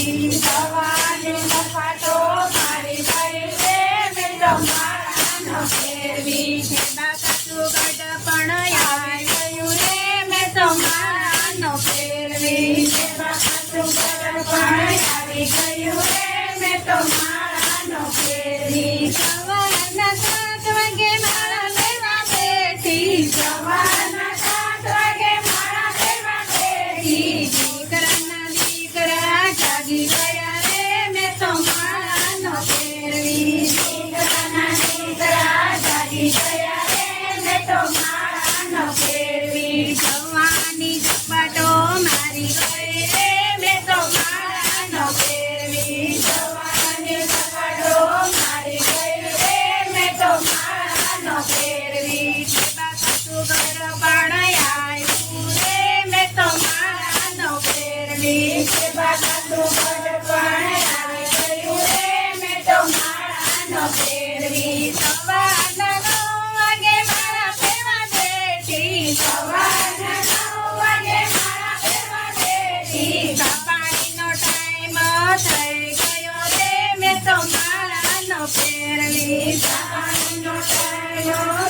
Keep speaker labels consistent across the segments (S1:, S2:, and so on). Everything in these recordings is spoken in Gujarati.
S1: ફેરવી સવારને સપાટો મારી ગઈ રે મેં તો માળાનો ફેરવી બાકાતું ગઢપણ આવી ગયું રે મેં તો માળાનો ફેરવી બાકાતું ગઢપણ આવી ગયું રે મેં તો માળાનો ફેરવી સવારના 7 વાગે માળા લેવા બેઠી સવારના 7 વાગે માળા લેવા બેઠી દીકરા જાગી ગયા રે મેં તો માળાનો ફેરવી દીકરા જાગી ગયા રે મેં તો માળાનો ફેરવી સવારની ઝપાટો મારી ગઈ રે મેં તો માળાનો ફેરવી સવારની ઝપાટો મારી ગઈ રે મેં તો માળાનો ફેરવી બાકાતું ગઢપણ આવ્યું રે મેં તો માળાનો ફેરવી બાકાતું ગઢપણ આવી ગયું રે મેં તો માળાનો ફેરવી સવારના 9 વાગે માળા ફેરવા બેઠી સવારના 9 વાગે માળા ફેરવા બેઠી પાણીનો ટાઈમ થઈ ગયો રે મેં તો માળાનો ફેરવી પાણીનો ટાઈમ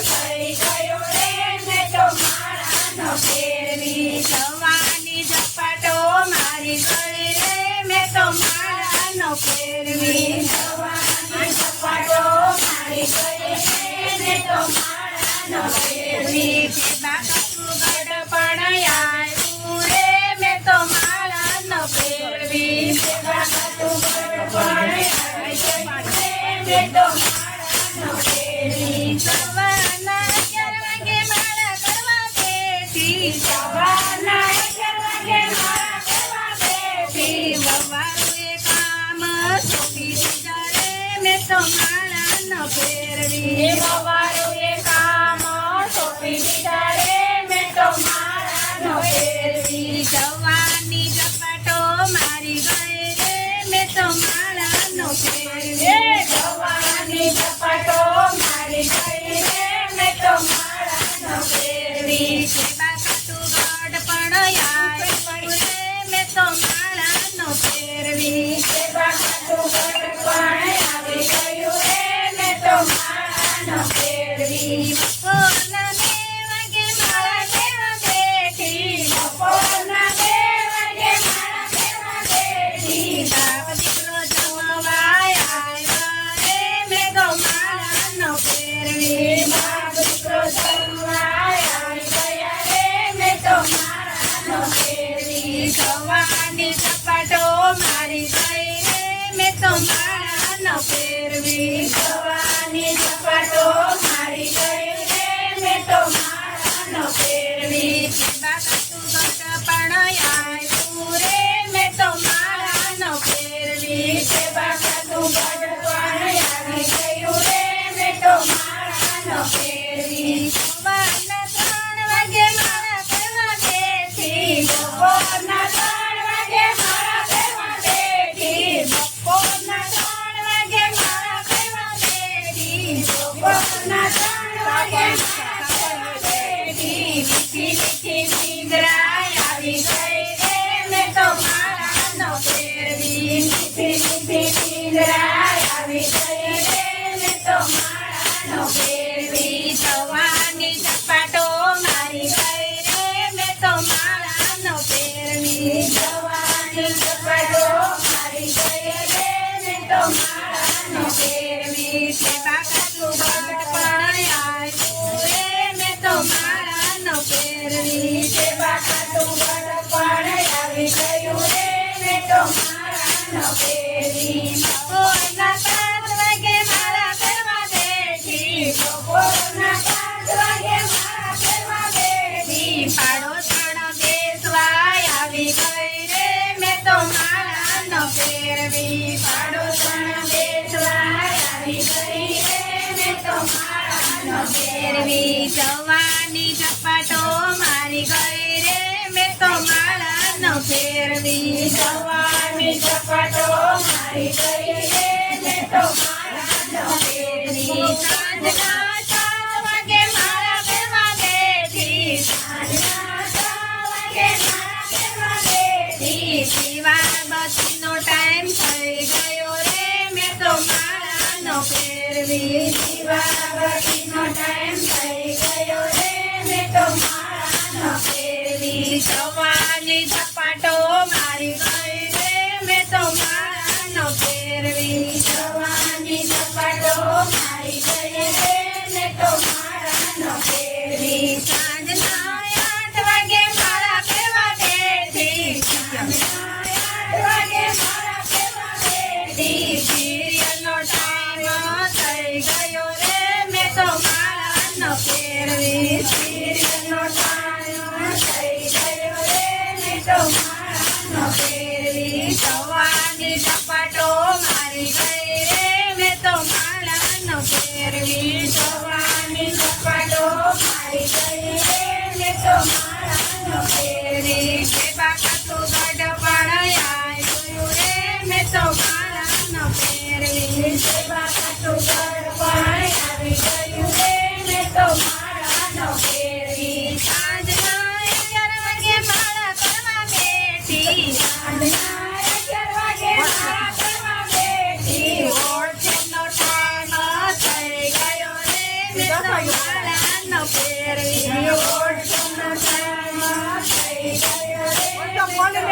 S1: થઈ ગયો રે મેં તો માળાનો ફેરવી સવારની ઝપાટો મારી ગઈ રે મેં તો માળાનો ફેરવી સવારની ઝપાટો મારી ગઈ રે મેં તો માળાનો ફેરવી બાકાતું ગઢપણ આવ્યું રે મેં તો માળાનો ફેરવી બાકાતું ગઢપણ આવી ગયું રે મેં તો માળાનો ફેરવી સવારના 11 વાગે માળા કરવા બેઠી સવારના 11 વાગે માળા કરવા બેઠી વવારુએ કામ સોંપી દીધા રે મેં તો માળાનો ફેરવી વવારુએ કામ સોંપી દીધા રે મેં તો માળાનો ફેરવી સવારની ઝપાટો મારી ગઈ રે મેં તો માળાનો ફેરવી સવારની ઝપાટો મારી ગઈ રે મેં તો માળાનો ફેરવી બાકાતું ગઢપણ આવ્યું રે મેં તો માળાનો ફેરવી બાકાતું ગઢપણ આવી ગયું રે મેં તો માળાનો ફેરવી બપોરના 2 વાગે માળા લેવા બેઠી બપોરના 2 વાગે માળા લેવા બેઠી બાપ દીકરો જમવા આવ્યા રે મેં તો માળાનો ફેરવી બાપ દીકરો જમવા આવી ગયા રે મેં તો માળાનો ફેરવી સવારની ઝપાટો મારી ગઈ રે મેં તો માળાનો ફેરવી સવારની ઝપાટો મારી ગઈ રે મેં તો માળાનો ફેરવી બાકાતું ગઢપણ આવ્યું રે મેં તો માળાનો ફેરવી બાકાતું ગઢપણ આવી ગયું રે મેં તો માળાનો ફેરવી સવારના 3 વાગે માળા કરવા બેઠી બપોરના 3 વાગે માળા કરવા બેઠી બપોરના 3 વાગે માળા કરવા બેઠી બપોરના 3 વાગે માળા કરવા બેઠી મીઠી મીઠી નીંદરા આવી ગઈ રે મેં તો માળાનો ફેરવી મીઠી મીઠી નીંદરા આવી ગઈ રે મેં તો માળાનો ફેરવી સવારની ઝપાટો મારી ગઈ રે મેં તો માળાનો ફેરવી સવારની ઝપાટો મારી ગઈ રે મેં તો માળાનો ફેરવી બાકાતું ગઢપણ આવ્યું રે મેં તો માળાનો ફેરવી બાકાતું ગઢપણ આવી ગયું રે મેં તો માળાનો ફેરવી બપોરના 7 વાગે માળા કરવા બેઠી બપોરના 7 વાગે માળા કરવા બેઠી પાડોશણ બેસવા આવી ગઈ રે મેં તો માળાનો ફેરવી પાડોશણ બેસવા આવી ગઈ રે મેં તો માળાનો ફેરવી સવારની ઝપાટો મારી ગઈ રે મેં તો માળાનો ફેરવી સવારની ઝપાટો મારી ગઈ રે મેં તો માળાનો ફેરવી સાંજના 6 વાગે માળા ફેરવા બેઠી સાંજના 6 વાગે માળા ફેરવા બેઠી દીવા બત્તીનો ટાઈમ ફેરવી દીવાબત્તીનો ટાઈમ થઈ ગયો રે મેં તો માળા ન ફેરવી
S2: સવારની ઝપાટો મારી ગઈ રે મેં તો માળા ન ફેરવી
S1: સવારની ઝપાટો મારી ગઈ રે મેં તો માળા ન ફેરવી
S2: સાંજના 8 વાગે માળા ફેરવા બેઠી
S1: સાંજના 8 વાગે માળા ફેરવા બેઠી
S2: સિરિયલનો ટાઈમ થઈ ગયો રે મેં તો માળા ન ફેરવી
S1: સિરિયલનો ટાઈમ થઈ ગયો રે મેં તો માળા ન ફેરવી
S2: સવારની ઝપાટો મારી ગઈ રે મેં તો માળા ન ફેરવી
S1: સવારની ઝપાટો મારી ગઈ રે મેં તો માળા ન ફેરવી
S2: સેવા ખાતું ગઢપણ આવ્યું રે મેં તો માળા ન ફેરવી
S1: સેવા ખાતું ગળપણ આવી ગયું રે મેં તો માળા ન ફેરવી
S2: સાંજના 11 વાગે માળા કરવા બેઠી
S1: સાંજના 11 વાગે માળા કરવા બેઠી
S2: ઓળખેનો ટાઈમ થઈ ગયો રે મેં તો માળા ન ફેરવી
S1: ઓળખનો ટાઈમ થઈ ગયો રે મેં તો માળા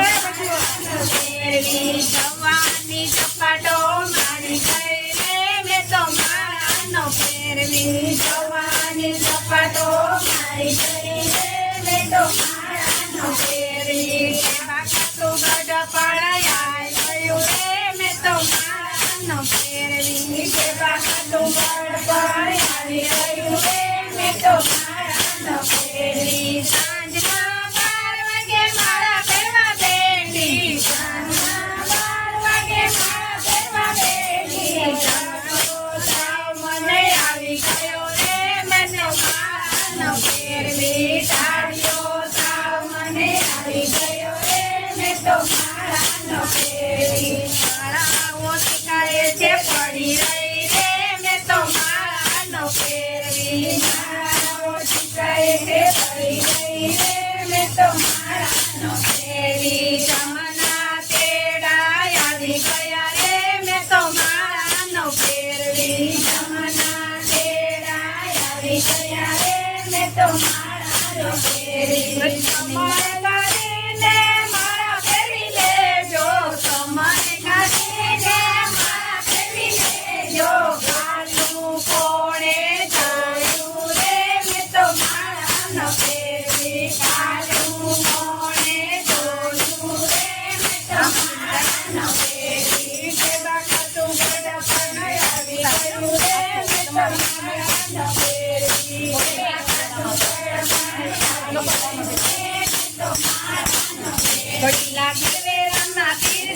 S1: ન ફેરવી
S2: સવારની ઝપાટો મારી ગઈ રે મેં તો માળા ન ફેરવી
S1: સવારની ઝપાટો મારી ગઈ રે મેં તો માળા ન ફેરવી
S2: સેવા ખાતું ગઢપણ આવ્યું રે મેં તો માળા ન ફેરવી
S1: સેવા ખાતું ગળપણ આવી ગયું રે મેં તો માળા ન ફેરવી
S2: સાંજના 12 વાગે માળા ફેરવા બેઠી
S1: સાંજના 12 વાગે માળા ફેરવા બેઠી
S2: તાવ મને આવી ગયો રે મેં તો માળા ન ફેરવી
S1: તાળીઓ તાવ મને આવી ગયો રે મેં તો માળા ન ફેરવી
S2: માળાઓ શીખાય છે પડી રહી રે મેં તો માળા ન ફેરવી
S1: માળાઓ શીખાય છે પડી ગઈ રે મેં તો માળા ન ફેરવી
S2: જમના તેડા આવી ગયા રે મેં તો માળા ન ફેરવી
S1: જમના તેડા આવી ગયા રે મેં તો માળા ન ફેરવી
S2: સમય કરીને માળા ફેરવી લેજો સમય કરીને માળા ફેરવી લેજો કાલનું કોણે જોયું રે મેં તો માળા ન ફેરવી કાલનું કોણે જોયું રે મેં તો માળા ન ફેરવી સેવા ખાતું ગઢપણ આવી ગયું રે મેં તો માળા ન ફેરવી સેવા ખાતું ગઢપણ આવી ગયું રે મેં તો માળા ન ફેરવી. ઘડીલા ઘેરે રમના તીર